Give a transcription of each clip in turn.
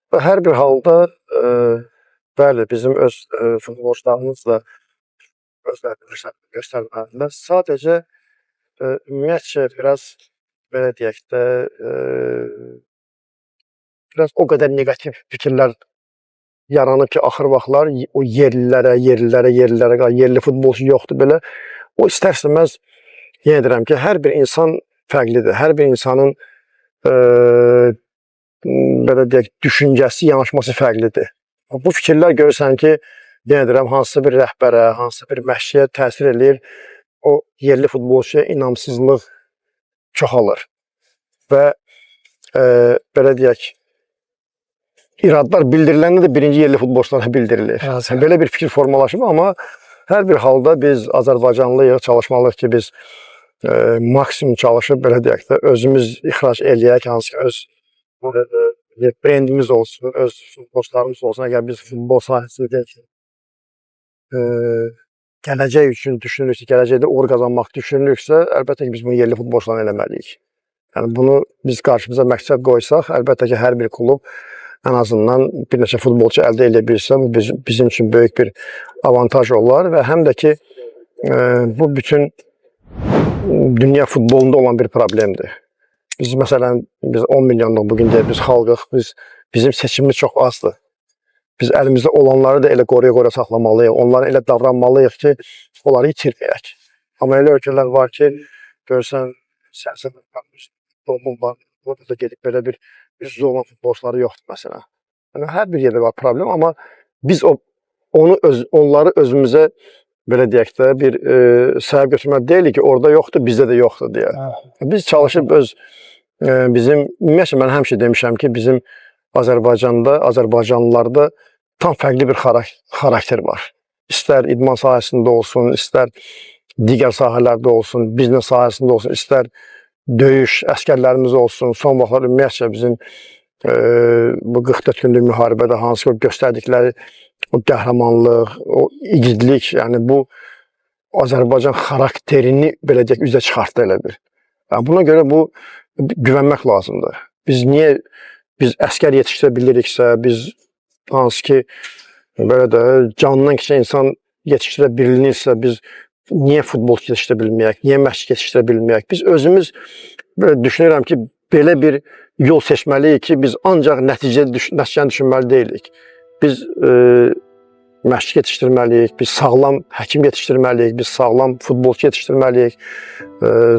Hər bir halda bəli, bizim öz futbolçularımız da özlərini göstərməlidirlər. Sadəcə ümumiyyətcə biraz belə deyək də biraz o qədər neqativ fikirlər yaranıb ki, axır vaxtlar o yerlilərə, yerli futbolçu yoxdur belə. O istər-istəməz yenə deyirəm ki, hər bir insan fərqlidir. Hər bir insanın belə deyək, düşüncəsi, yanaşması fərqlidir. Bu fikirlər görürsən ki, yenə deyirəm, hansısa bir rəhbərə, hansısa bir məşqçiyə təsir eləyir, o yerli futbolçuya inamsızlıq çoxalır. Və belə deyək, iradlar bildiriləndə də birinci yerli futbolçulara bildirilir. Belə bir fikir formalaşıb, amma hər bir halda biz Azərbaycanlıyıq, çalışmalıyıq ki, biz maksimum çalışıb, belə deyək də, özümüz ixrac eləyək, hansı ki, öz brendimiz olsun, öz futbolçularımız olsun. Əgər biz futbol sahəsində gələcək üçün düşünürüksə, gələcəkdə uğur qazanmaq düşünürüksə, əlbəttə ki, biz bunu yerli futbolçularla eləməliyik. Yəni, bunu biz qarşımıza məqsəd qoysaq, əlbəttə ki, hər bir klub ən azından bir neçə futbolçu əldə edə bilsə, bu bizim üçün böyük bir avantaj olar və həm də ki, bu bütün dünya futbolunda olan bir problemdir. Biz, məsələn, biz 10 milyonluq bugün deyək, biz xalqıq, bizim seçimimiz çox azdır. Biz əlimizdə olanları da elə qoruya-qoruya saxlamalıyıq, onlara elə davranmalıyıq ki, onları itirməyək. Amma elə ölkələr var ki, görürsən, siyasət var, burada da gedib belə bir üzrə olan futbolçuları yoxdur, məsələn. Yəni, hər bir yerdə var problem, amma biz onları özümüzə, belə deyək də, bir səbəb götürmək deyilik ki, orada yoxdur, bizdə də yoxdur deyə. Biz çalışıb bizim, ümumiyyətlə mən həmişə demişəm ki, bizim Azərbaycanda, Azərbaycanlılarda tam fərqli bir xarakter var. İstər idman sahəsində olsun, istər digər sahələrdə olsun, biznes sahəsində olsun, istər döyüş əskərlərimiz olsun. Son vaxtlar ümumiyyətlə bizim bu 44 günlük müharibədə hansı ki göstərdikləri o qəhrəmanlıq, o igidlik, yəni bu Azərbaycan xarakterini belə deyək, üzə çıxartdı elə bir. Yəni, buna görə bu güvənmək lazımdır. Biz əskər yetişdirə biliriksə, biz hansı ki, belə də canından keçən insan yetişdirə bilinirsə, biz niyə futbol yetişdirə bilməyək, niyə məşq yetişdirə bilməyək? Biz özümüz düşünürəm ki, belə bir yol seçməliyik ki, biz ancaq nəticəni düşünməli deyilik. Biz məşq yetişdirməliyik, biz sağlam həkim yetişdirməliyik, biz sağlam futbolçu yetişdirməliyik,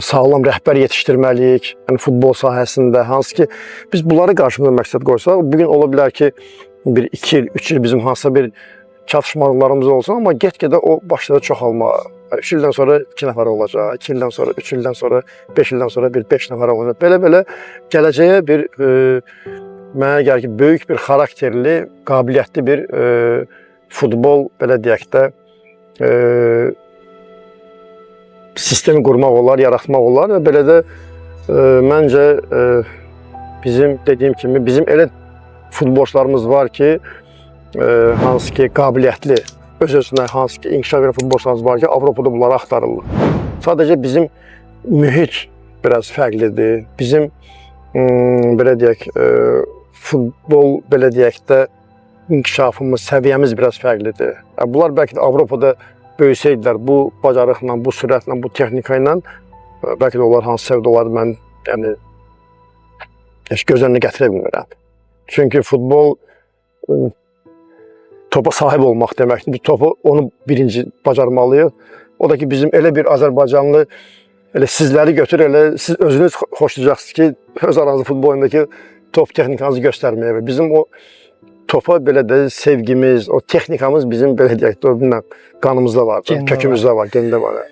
sağlam rəhbər yetişdirməliyik, yəni futbol sahəsində, hansı ki, biz bunları qarşımıza məqsəd qoysaq, bugün ola bilər ki, 2 il, 3 il bizim hansısa bir çatışmalarımız olsun, amma get-gedə o başladı çoxalmağa. 3 ildən sonra 2 nəfər olacaq, 2 ildən sonra, 3 ildən sonra, 5 ildən sonra 5 nəfər olacaq. Belə-belə gələcəyə bir, mənə gəlir ki, böyük bir xarakterli, qabiliyyətli bir futbol, belə deyək də, sistemi qurmaq olar, yaratmaq olar və belə də məncə bizim dediyim kimi, bizim elə futbolçularımız var ki, hansı ki, qabiliyyətli, öz-özünə hansı ki, inkişaf edən futbolçularımız var ki, Avropada bunları axtarırlar. Sadəcə bizim mühit biraz fərqlidir. Bizim, belə deyək, futbol, belə deyək də, inkişafımız, səviyyəmiz biraz fərqlidir. Bunlar bəlkə də Avropada böyüsəydilər, bu bacarıqla, bu sürətlə, bu texnika ilə, bəlkə də onlar hansı səviyyədə olardı, mən yəni, heç göz önünə gətirə bilmirəm. Çünki futbol topa sahib olmaq deməkdir. Biz topu, onu birinci bacarmalıyıq. O da ki, bizim elə bir Azərbaycanlı, elə sizləri götür, elə siz özünüz xoşlayacaqsınız ki, öz aranızda futbol oyundakı top texnikanızı göstərməyə. Bizim o topa belə də sevgimiz, o texnikamız bizim belə deyək, qanımızda var, kökümüzdə var, genində var.